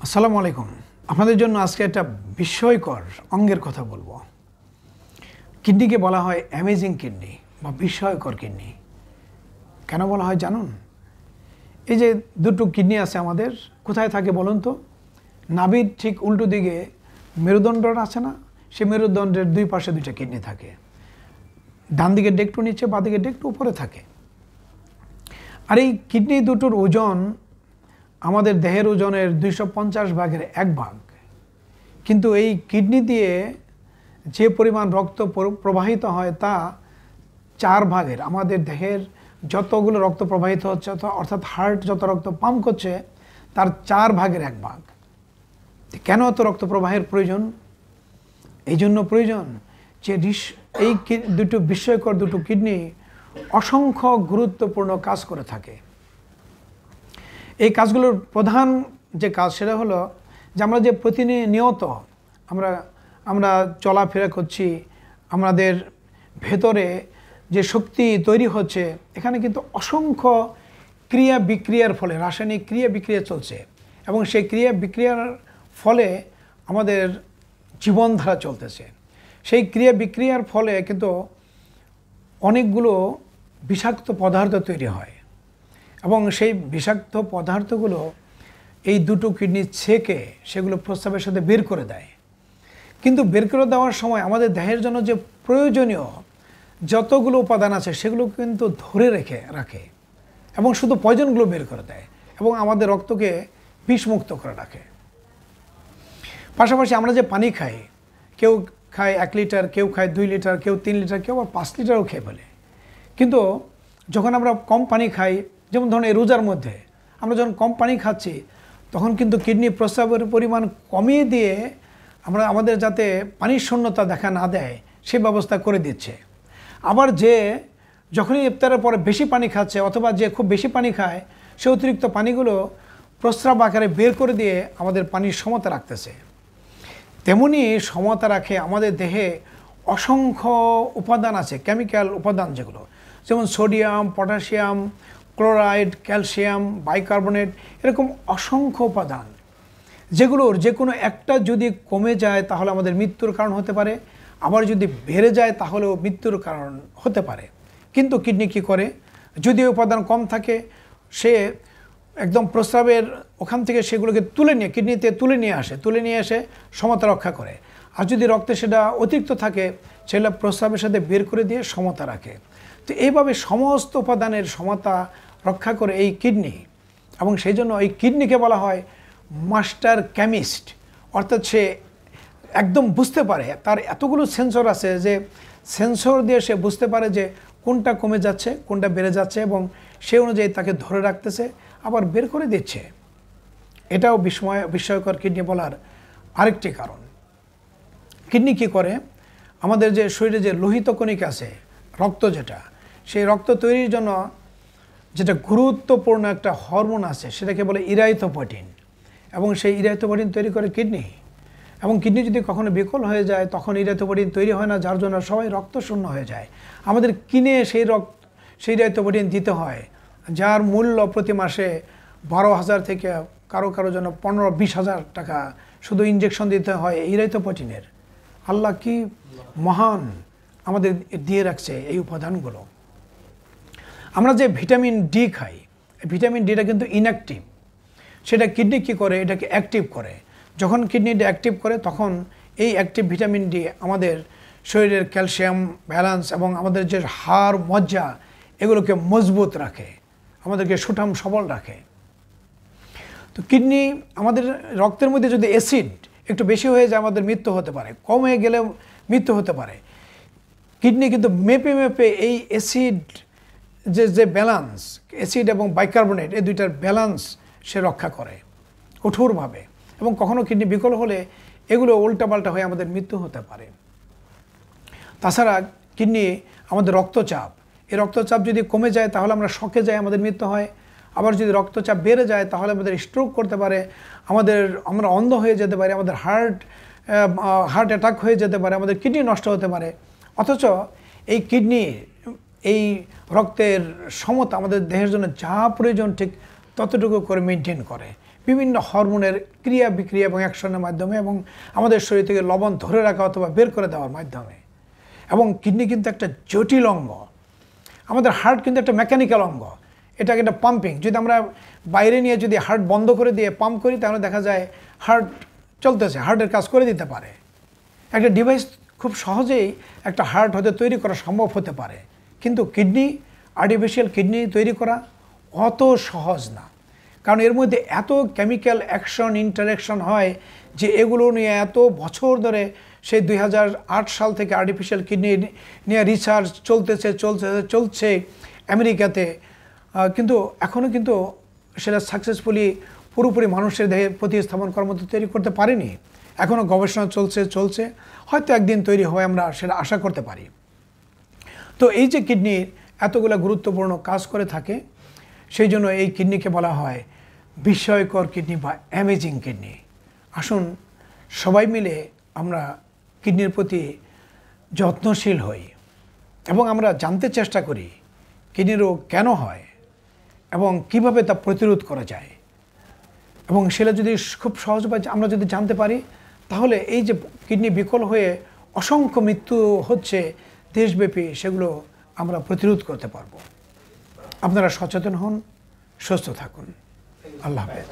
আসসালামু আলাইকুম। আপনাদের জন্য আজকে একটা বিস্ময়কর অঙ্গের কথা বলবো। কিডনিকে বলা হয় অ্যামেজিং কিডনি বা বিস্ময়কর কিডনি। কেন বলা হয় জানুন? এই যে দুটো কিডনি আছে আমাদের, কোথায় থাকে বলুন তো? নাভির ঠিক উল্টো দিকে মেরুদণ্ডটা আছে না? সেই মেরুদণ্ডের দুই পাশে দুইটা কিডনি থাকে। ডান দিকে একটু নিচে, বাঁ দিকে একটু উপরে থাকে। আর এই কিডনি দুটোর ওজন আমাদের দেহের ওজনের 250 ভাগের 1 ভাগ। কিন্তু এই কিডনি দিয়ে যে পরিমাণ রক্ত প্রবাহিত হয় তা 4 ভাগের। আমাদের দেহের যতগুলো রক্ত প্রবাহিত হচ্ছে, অর্থাৎ হার্ট যত রক্ত পাম্প করছে তার 4 ভাগের 1 ভাগ। কেন এত রক্ত প্রবাহের প্রয়োজন? এই জন্য প্রয়োজন যে এই দুটো বিস্ময়কর দুটো কিডনি অসংখ্য গুরুত্বপূর্ণ কাজ করে থাকে। এই কাজগুলোর প্রধান যে কাজ সেটা হলো যে আমরা যে প্রতিনিয়ত আমরা চলাফেরা করছি, আমাদের ভেতরে যে শক্তি তৈরি হচ্ছে, এখানে কিন্তু অসংখ্য ক্রিয়া বিক্রিয়ার ফলে, রাসায়নিক ক্রিয়া বিক্রিয়া চলছে এবং সেই ক্রিয়া বিক্রিয়ার ফলে আমাদের জীবনধারা চলতেছে। সেই ক্রিয়া বিক্রিয়ার ফলে কিন্তু অনেকগুলো বিষাক্ত পদার্থ তৈরি হয় এবং সেই বিষাক্ত পদার্থগুলো এই দুটো কিডনি ছেঁকে সেগুলো প্রস্রাবের সাথে বের করে দেয়। কিন্তু বের করে দেওয়ার সময় আমাদের দেহের জন্য যে প্রয়োজনীয় যতগুলো উপাদান আছে সেগুলো কিন্তু ধরে রাখে এবং শুধু পয়জনগুলো বের করে দেয় এবং আমাদের রক্তকে বিষমুক্ত করে রাখে। পাশাপাশি আমরা যে পানি খাই, কেউ খায় 1 লিটার, কেউ খায় 2 লিটার, কেউ 3 লিটার, কেউ আবার 5 লিটারও খেয়ে ফেলে। কিন্তু যখন আমরা কম পানি খাই, যেমন ধরুন এই রোজার মধ্যে আমরা যখন কম পানি খাচ্ছি, তখন কিন্তু কিডনি প্রস্রাবের পরিমাণ কমিয়ে দিয়ে আমাদের যাতে পানির শূন্যতা দেখা না দেয় সে ব্যবস্থা করে দিচ্ছে। আবার যে যখনই ইফতারের পরে বেশি পানি খাচ্ছে অথবা যে খুব বেশি পানি খায়, সে অতিরিক্ত পানিগুলো প্রস্রাব আকারে বের করে দিয়ে আমাদের পানির সমতা রাখতেছে। তেমনি সমতা রাখে আমাদের দেহে অসংখ্য উপাদান আছে, কেমিক্যাল উপাদান যেগুলো, যেমন sodium, potassium, chloride, calcium, bicarbonate, এরকম অসংখ্য উপাদান যেগুলোর যে কোনো একটা যদি কমে যায় তাহলে আমাদের মৃত্যুর কারণ হতে পারে, আবার যদি বেড়ে যায় তাহলেও মৃত্যুর কারণ হতে পারে। কিন্তু কিডনি কী করে? যদি উপাদান কম থাকে সে একদম প্রস্রাবের ওখান থেকে সেগুলোকে কিডনিতে তুলে নিয়ে আসে সমতা রক্ষা করে। আর যদি রক্তে সেটা অতিরিক্ত থাকে সেটা প্রস্রাবের সাথে বের করে দিয়ে সমতা রাখে। তো এইভাবে সমস্ত উপাদানের সমতা রক্ষা করে এই কিডনি, এবং সেই জন্য এই কিডনিকে বলা হয় মাস্টার কেমিস্ট। অর্থাৎ সে একদম বুঝতে পারে, তার এতগুলো সেন্সর আছে যে সেন্সর দিয়ে সে বুঝতে পারে যে কোনটা কমে যাচ্ছে, কোনটা বেড়ে যাচ্ছে এবং সে অনুযায়ী তাকে ধরে রাখতেছে, আবার বের করে দিচ্ছে। এটাও বিস্ময়কর কিডনি বলার আরেকটি কারণ। কিডনি কী করে? আমাদের যে শরীরে যে লোহিত কণিকা আছে, রক্ত যেটা, সেই রক্ত তৈরির জন্য যেটা গুরুত্বপূর্ণ একটা হরমোন আছে সেটাকে বলে ইরাইথোপয়েটিন, এবং সেই ইরাইথোপয়েটিন তৈরি করে কিডনি। এবং কিডনি যদি কখনো বিকল হয়ে যায় তখন ইরাইথোপয়েটিন তৈরি হয় না, যার জন্য সবাই রক্ত শূন্য হয়ে যায়। আমাদের কিনে সেই ইরাইথোপয়েটিন দিতে হয়, যার মূল্য প্রতি মাসে 12,000 থেকে কারো জন্য 15-20,000 টাকা শুধু ইনজেকশন দিতে হয় ইরাইথোপয়েটিনের। আল্লাহ কি মহান আমাদের দিয়ে রাখছে এই উপাদানগুলো। আমরা যে ভিটামিন ডি খাই, ভিটামিন ডিটা কিন্তু ইনঅ্যাক্টিভ। সেটা কিডনি কী করে? এটাকে অ্যাক্টিভ করে। যখন কিডনিটা অ্যাক্টিভ করে তখন এই অ্যাক্টিভ ভিটামিন ডি আমাদের শরীরের ক্যালসিয়াম ব্যালেন্স এবং আমাদের যে হাড় মজ্জা এগুলোকে মজবুত রাখে, আমাদেরকে সুঠাম সবল রাখে। তো কিডনি আমাদের রক্তের মধ্যে যদি অ্যাসিড একটু বেশি হয়ে যায় আমাদের মৃত্যু হতে পারে, কম হয়ে গেলে মৃত্যু হতে পারে। কিডনি কিন্তু মেপে এই অ্যাসিড যে ব্যালেন্স, অ্যাসিড এবং বাইকার্বনেট এই দুইটার ব্যালেন্স সে রক্ষা করে কঠোরভাবে, এবং কখনো কিডনি বিকল হলে এগুলো উল্টাপাল্টা হয়ে আমাদের মৃত্যু হতে পারে। তাছাড়া কিডনি আমাদের রক্তচাপ, এই রক্তচাপ যদি কমে যায় তাহলে আমরা শকে যাই, আমাদের মৃত্যু হয়। আবার যদি রক্তচাপ বেড়ে যায় তাহলে আমাদের স্ট্রোক করতে পারে, আমরা অন্ধ হয়ে যেতে পারি, আমাদের হার্ট অ্যাটাক হয়ে যেতে পারে, আমাদের কিডনি নষ্ট হতে পারে। অথচ এই কিডনি এই রক্তের সমতা আমাদের দেহের জন্য যা প্রয়োজন ঠিক ততটুকু করে মেনটেন করে। বিভিন্ন হরমোনের ক্রিয়া বিক্রিয়া এবং অ্যাকশনের মাধ্যমে এবং আমাদের শরীর থেকে লবণ ধরে রাখা অথবা বের করে দেওয়ার মাধ্যমে। এবং কিডনি কিন্তু একটা জটিল অঙ্গ, আমাদের হার্ট কিন্তু একটা মেকানিক্যাল অঙ্গ, এটাকে একটা পাম্পিং। যদি আমরা বাইরে নিয়ে যদি হার্ট বন্ধ করে দিয়ে পাম্প করি তাহলে দেখা যায় হার্ট চলতেছে, হার্টের কাজ করে দিতে পারে। একটা ডিভাইস খুব সহজেই একটা হার্ট হয়তো তৈরি করা সম্ভব হতে পারে, কিন্তু কিডনি, আর্টিফিশিয়াল কিডনি তৈরি করা অত সহজ না, কারণ এর মধ্যে এত কেমিক্যাল অ্যাকশন ইন্টারাকশন হয় যে এগুলো নিয়ে এত বছর ধরে সেই 2008 সাল থেকে আর্টিফিশিয়াল কিডনি নিয়ে রিসার্চ চলছে আমেরিকাতে, কিন্তু এখনও কিন্তু সেটা সাকসেসফুলি পুরোপুরি মানুষের দেহে প্রতিস্থাপন করার মতো তৈরি করতে পারেনি। এখনও গবেষণা চলছে, হয়তো একদিন তৈরি হয়, আমরা সেটা আশা করতে পারি। তো এই যে কিডনির এতগুলো গুরুত্বপূর্ণ কাজ করে থাকে, সেই জন্য এই কিডনিকে বলা হয় বিস্ময়কর কিডনি বা অ্যামেজিং কিডনি। আসুন সবাই মিলে আমরা কিডনির প্রতি যত্নশীল হই এবং আমরা জানতে চেষ্টা করি কিডনি রোগ কেন হয় এবং কিভাবে তা প্রতিরোধ করা যায়। এবং সেটা যদি খুব সহজভাবে আমরা যদি জানতে পারি, তাহলে এই যে কিডনি বিকল হয়ে অসংখ্য মৃত্যু হচ্ছে দেশব্যাপী, সেগুলো আমরা প্রতিরোধ করতে পারবো। আপনারা সচেতন হন, সুস্থ থাকুন। আল্লাহ হাফেজ।